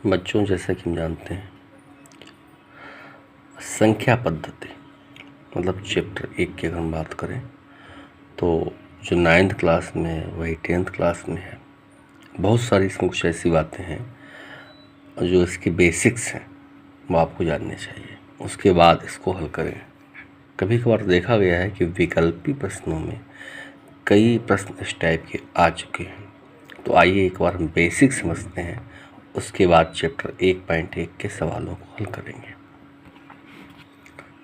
बच्चों, जैसा कि हम जानते हैं, संख्या पद्धति मतलब चैप्टर 1 की अगर हम बात करें तो जो 9th क्लास में है वही 10th क्लास में है। बहुत सारी इसमें कुछ ऐसी बातें हैं जो इसके बेसिक्स हैं वो आपको जानने चाहिए, उसके बाद इसको हल करें। कभी कभार देखा गया है कि विकल्पी प्रश्नों में कई प्रश्न इस टाइप के आ चुके हैं। तो आइए एक बार हम बेसिक समझते हैं, उसके बाद चैप्टर 1.1 के सवालों को हल करेंगे।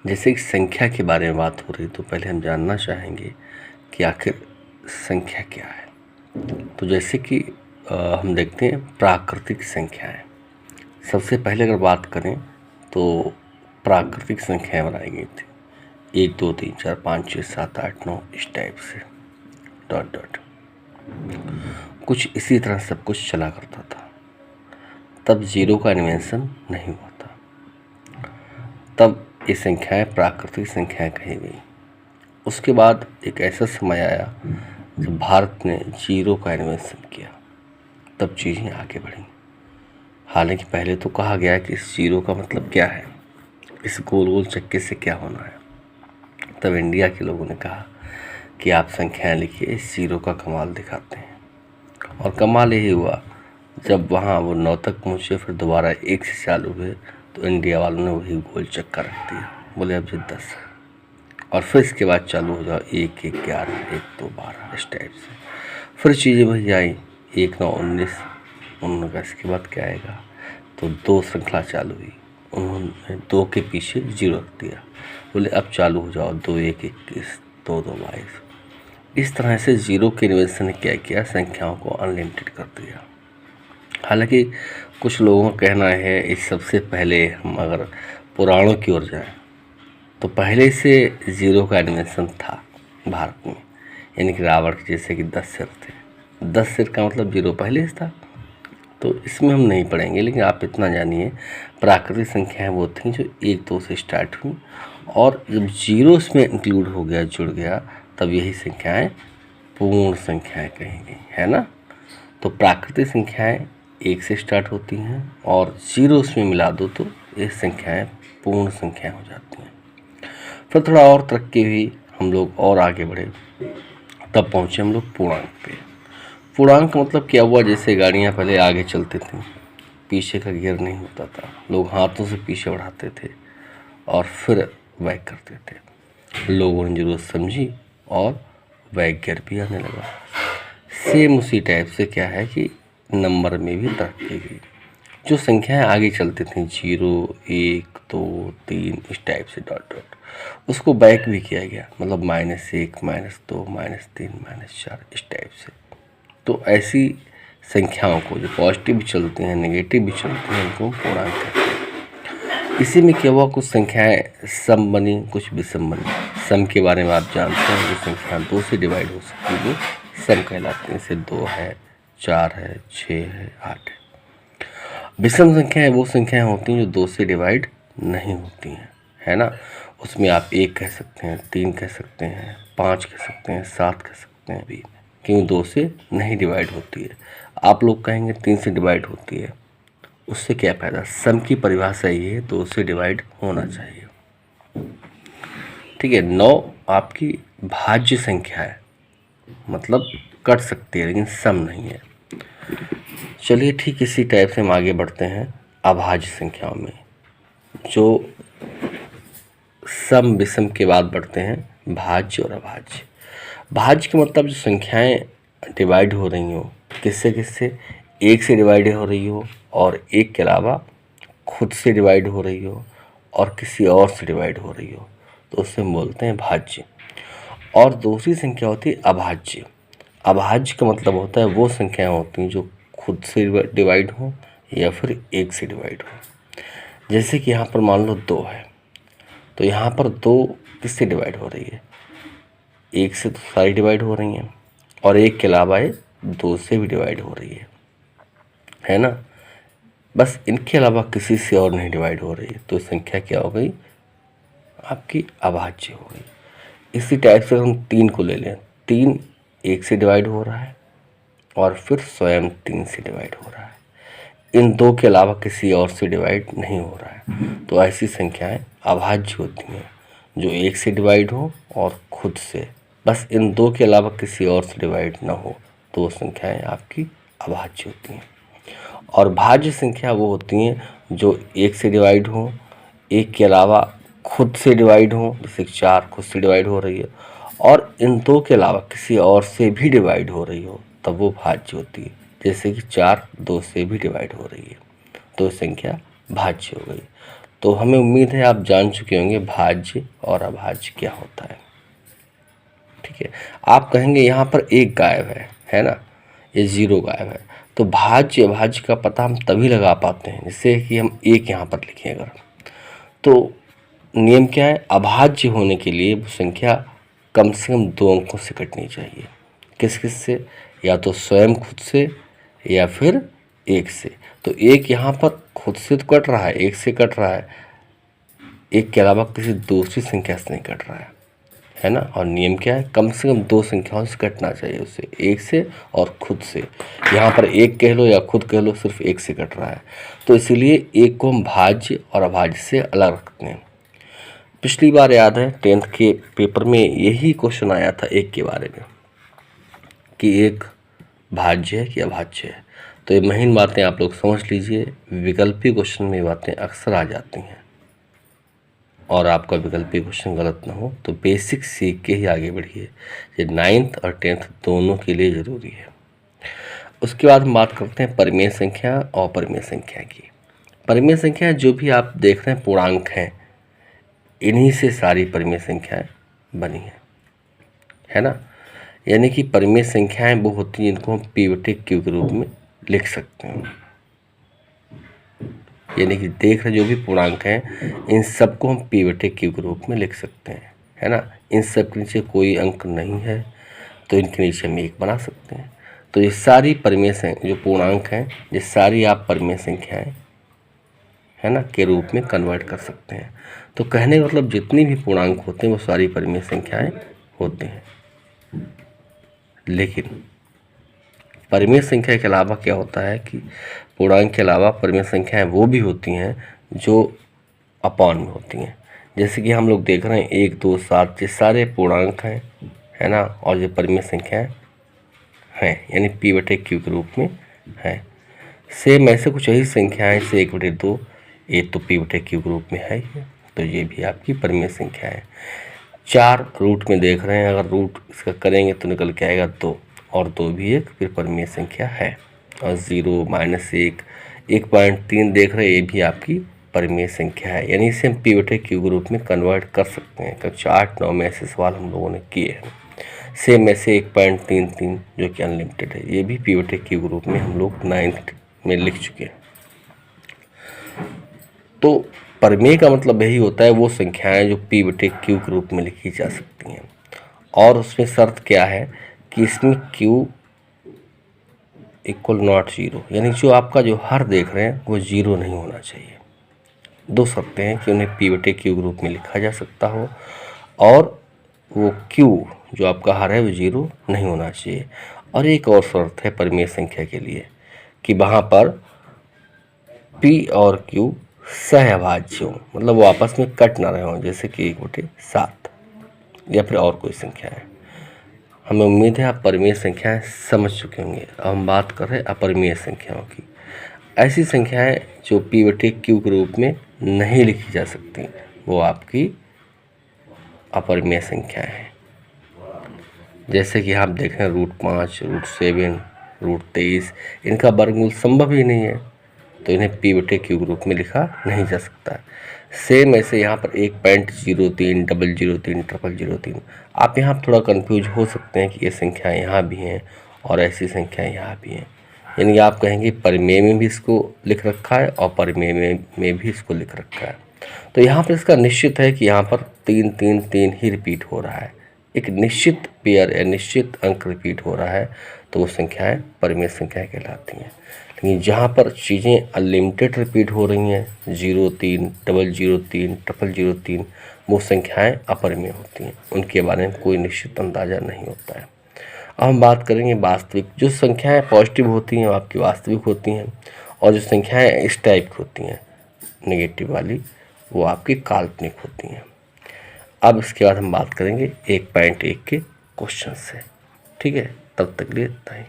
जैसे कि संख्या के बारे में बात हो रही तो पहले हम जानना चाहेंगे कि आखिर संख्या क्या है। तो जैसे कि हम देखते हैं प्राकृतिक संख्याएं। सबसे पहले अगर बात करें तो प्राकृतिक संख्याएं बनाई गई थी 1 2 3 4 5 6 7 8 9 इस टाइप से डॉट डॉट। कुछ इसी तरह सब कुछ चला करता था। तब जीरो का इन्वेंशन नहीं हुआ था, तब ये संख्याएं प्राकृतिक संख्याएं कही गई। उसके बाद एक ऐसा समय आया जब भारत ने जीरो का इन्वेंशन किया, तब चीज़ें आगे बढ़ी। हालांकि पहले तो कहा गया कि इस जीरो का मतलब क्या है, इस गोल गोल चक्के से क्या होना है। तब इंडिया के लोगों ने कहा कि आप संख्याएं लिखिए, इस जीरो का कमाल दिखाते हैं। और कमाल यही हुआ, जब वहाँ वो 9 तक पहुँचे फिर दोबारा 1 से चालू हुए तो इंडिया वालों ने वही गोल चक्का रख दिया, बोले अब जी 10 है। और फिर इसके बाद चालू हो जाओ 1 1 11 1 2 12 इस टाइप से। फिर चीज़ें वही आई 1 9 19 उन्होंने कहा इसके बाद क्या आएगा, तो 2 श्रृंखला चालू हुई, उन्होंने 2 के पीछे 0 रख दिया, बोले अब चालू हो जाओ 2 1 21 2 2 22। इस तरह से जीरो के इन्वेंशन ने क्या किया, संख्याओं को अनलिमिटेड कर दिया। हालांकि कुछ लोगों का कहना है इस सबसे पहले हम अगर पुराणों की ओर जाएं तो पहले से जीरो का इन्वेंशन था भारत में, यानी कि रावण के जैसे कि 10 सिर थे। 10 सिर का मतलब जीरो पहले से था। तो इसमें हम नहीं पढ़ेंगे, लेकिन आप इतना जानिए प्राकृतिक संख्याएं वो थी जो 1 2 से स्टार्ट हुई, और जब जीरो इसमें इंक्लूड हो गया, जुड़ गया, तब यही संख्याएं पूर्ण संख्याएं कही गई, है ना। तो प्राकृतिक संख्याएं 1 से स्टार्ट होती हैं और जीरो उसमें मिला दो तो ये संख्याएं पूर्ण संख्याएं हो जाती हैं। फिर थोड़ा और तरक्की हुई, हम लोग और आगे बढ़े, तब पहुँचे हम लोग पूर्णांक पे। पूर्णांक का मतलब क्या हुआ, जैसे गाड़ियाँ पहले आगे चलती थीं, पीछे का गियर नहीं होता था, लोग हाथों से पीछे बढ़ाते थे और फिर बैक करते थे। लोगों ने जरूरत समझी और बैक गियर भी आने लगा। सेम उसी टाइप से क्या है कि नंबर में भी तरक्की हुई। जो संख्याएं आगे चलती थीं 0 1 2 3 इस टाइप से डॉट डॉट, उसको बैक भी किया गया, मतलब -1 -2 -3 -4 इस टाइप से। तो ऐसी संख्याओं को जो पॉजिटिव भी चलती हैं नेगेटिव भी चलती हैं उनको पूर्णांक कहते हैं। इसी में क्या हुआ, कुछ संख्याएं सम बनी, कुछ विषम बनी। सम के बारे में आप जानते हैं, जो संख्या 2 से डिवाइड हो सकती है सम कहलाती है। जैसे 2 है, 4 है, 6 है, 8 है। विषम संख्याएं वो संख्याएं होती हैं जो 2 से डिवाइड नहीं होती हैं, है ना। उसमें आप 1 कह सकते हैं, 3 कह सकते हैं, 5 कह सकते हैं, 7 कह सकते हैं, भी क्यों 2 से नहीं डिवाइड होती है। आप लोग कहेंगे 3 से डिवाइड होती है, उससे क्या फ़ायदा। सम की परिभाषा ये है 2 से डिवाइड होना चाहिए, ठीक है। 9 आपकी भाज्य संख्या है, मतलब कट सकती है लेकिन सम नहीं है। चलिए ठीक इसी टाइप से हम आगे बढ़ते हैं अभाज्य संख्याओं में। जो सम विषम के बाद बढ़ते हैं भाज्य और अभाज्य। भाज्य का मतलब जो संख्याएं डिवाइड हो रही हो, किससे किससे, 1 से डिवाइड हो रही हो और 1 के अलावा खुद से डिवाइड हो रही हो और किसी और से डिवाइड हो रही हो, तो उससे हम बोलते हैं भाज्य। और दूसरी संख्या होती है अभाज्य। अभाज्य का मतलब होता है वो संख्याएं होती हैं जो खुद से डिवाइड हो या फिर 1 से डिवाइड हो। जैसे कि यहाँ पर मान लो 2 है, तो यहाँ पर 2 किससे डिवाइड हो रही है, 1 से तो सारी डिवाइड हो रही हैं और 1 के अलावा ये 2 से भी डिवाइड हो रही है ना। बस इनके अलावा किसी से और नहीं डिवाइड हो रही है, तो संख्या क्या हो गई, आपकी अभाज्य हो गई। इसी टाइप से हम 3 को ले लें, 3 1 से डिवाइड हो रहा है और फिर स्वयं 3 से डिवाइड हो रहा है। इन दो के अलावा किसी और से डिवाइड नहीं हो रहा है, तो ऐसी संख्याएं अभाज्य होती हैं। जो एक से डिवाइड हो और खुद से, बस इन दो के अलावा किसी और से डिवाइड ना हो, तो वो संख्याएं आपकी अभाज्य होती हैं। और भाज्य संख्या वो होती हैं जो एक से डिवाइड हो, एक के अलावा खुद से डिवाइड हो, जैसे 4 खुद से डिवाइड हो रही है, और इन दो के अलावा किसी और से भी डिवाइड हो रही हो, तब वो भाज्य होती है। जैसे कि 4 2 से भी डिवाइड हो रही है, तो संख्या भाज्य हो गई। तो हमें उम्मीद है आप जान चुके होंगे भाज्य और अभाज्य क्या होता है। ठीक है, आप कहेंगे यहाँ पर एक गायब है ना, ये 0 गायब है। तो भाज्य अभाज्य का पता हम तभी लगा पाते हैं जैसे कि हम एक यहाँ पर लिखें अगर, तो नियम क्या है, अभाज्य होने के लिए वो संख्या कम से कम 2 अंकों से कटनी चाहिए। किस किस से, या तो स्वयं खुद से या फिर 1 से। तो 1 यहाँ पर खुद से तो कट रहा है, 1 से कट रहा है, 1 के अलावा किसी दूसरी संख्या से नहीं कट रहा है ना। और नियम क्या है, कम से कम 2 संख्याओं से कटना चाहिए उससे, 1 से और खुद से। यहाँ पर 1 कह लो या खुद कह लो, सिर्फ 1 से कट रहा है, तो इसीलिए 1 को हम भाज्य और अभाज्य से अलग रखते हैं। पिछली बार याद है 10th के पेपर में यही क्वेश्चन आया था 1 के बारे में, कि 1 भाज्य है कि अभाज्य है। तो ये महीन बातें आप लोग समझ लीजिए, विकल्पी क्वेश्चन में बातें अक्सर आ जाती हैं, और आपका विकल्पी क्वेश्चन गलत ना हो, तो बेसिक सीख के ही आगे बढ़िए। ये 9th और 10th दोनों के लिए ज़रूरी है। उसके बाद हम बात करते हैं परिमेय संख्या और अपरिमेय संख्या की। परिमेय संख्या जो भी आप देख रहे हैं पूर्णांक हैं, इन्हीं से सारी परिमेय संख्याएं बनी है ना। यानी कि परिमेय संख्याएं वो होती हैं जिनको हम p/q के रूप में लिख सकते हैं। यानी कि देख रहे जो भी पूर्णांक हैं, इन सबको हम p/q के रूप में लिख सकते हैं, है ना। इन सब के नीचे कोई अंक नहीं है, तो इनके नीचे हम 1 बना सकते हैं। तो ये सारी परिमेय संख्या जो पूर्णांक हैं, ये सारी आप परिमेय संख्याएं, है ना, के रूप में कन्वर्ट कर सकते हैं। तो कहने का मतलब जितनी भी पूर्णांक होते हैं वो सारी परिमेय संख्याएं होते हैं। लेकिन परिमेय संख्या के अलावा क्या होता है कि पूर्णांक के अलावा परिमेय संख्याएं वो भी होती हैं जो अपॉन में होती हैं। जैसे कि हम लोग देख रहे हैं 1 2 7, ये सारे पूर्णांक हैं, है ना, और ये परिमेय संख्याएं हैं, यानी p/q के रूप में हैं। सेम ऐसे कुछ यही संख्याएं से 1/2, ये तो p/q के रूप में है ही, तो ये भी आपकी परिमेय संख्या है। 4 रूट में देख रहे हैं, अगर रूट इसका करेंगे तो निकल के आएगा 2, और 2 भी एक फिर परिमेय संख्या है। और 0 -1 1.3 देख रहे हैं, ये भी आपकी परिमेय संख्या है। यानी इसे हम p/q के रूप में कन्वर्ट कर सकते हैं। कक्षा 8-9 में ऐसे सवाल हम लोगों ने किए हैं। सेम ऐसे 1.33 जो कि अनलिमिटेड है, ये भी p/q के रूप में हम लोग 9th में लिख चुके हैं। तो परिमेय का मतलब यही होता है वो संख्याएं जो p/q के रूप में लिखी जा सकती हैं। और उसमें शर्त क्या है कि इसमें q इक्वल नॉट 0, यानी जो आपका जो हर देख रहे हैं वो 0 नहीं होना चाहिए। 2 शर्तें हैं कि उन्हें p/q के रूप में लिखा जा सकता हो, और वो q जो आपका हर है वो 0 नहीं होना चाहिए। और एक और शर्त है परिमेय संख्या के लिए कि वहाँ पर p और q सहअभाज्य हो, मतलब वो आपस में कट ना रहे हों, जैसे कि 1/7 या फिर और कोई संख्या है। हमें उम्मीद है आप परिमेय संख्याएं समझ चुके होंगे। अब हम बात कर रहे हैं अपरिमेय संख्याओं की। ऐसी संख्याएं जो p/q के रूप में नहीं लिखी जा सकती, वो आपकी अपरिमेय संख्याएं हैं। जैसे कि आप देख रहे हैं √5, √7, √23, इनका वर्गमूल संभव ही नहीं है, तो इन्हें p/q के रूप में लिखा नहीं जा सकता। सेम ऐसे यहाँ पर 1.03, 003, 0003, आप यहाँ थोड़ा कंफ्यूज हो सकते हैं कि ये संख्याएं यहाँ भी हैं और ऐसी संख्याएं यहाँ भी हैं। यानी आप कहेंगे परिमेय में भी इसको लिख रखा है और परिमेय में भी इसको लिख रखा है। तो यहाँ पर इसका निश्चित है कि यहाँ पर 3 3 3 ही रिपीट हो रहा है, एक निश्चित पेयर या निश्चित अंक रिपीट हो रहा है, तो वो संख्याएं परिमेय संख्याएं कहलाती हैं। लेकिन जहाँ पर चीज़ें अनलिमिटेड रिपीट हो रही हैं, 03, 003, 0003, वो संख्याएं अपरिमेय होती हैं, उनके बारे में कोई निश्चित अंदाज़ा नहीं होता है। अब हम बात करेंगे वास्तविक। जो संख्याएं पॉजिटिव होती हैं वो आपकी वास्तविक होती हैं, और जो संख्याएं इस टाइप की होती हैं नेगेटिव वाली, वो आपकी काल्पनिक होती हैं। अब इसके बाद हम बात करेंगे 1.1 के क्वेश्चन से। ठीक है, तब तक के लिए इतना ही।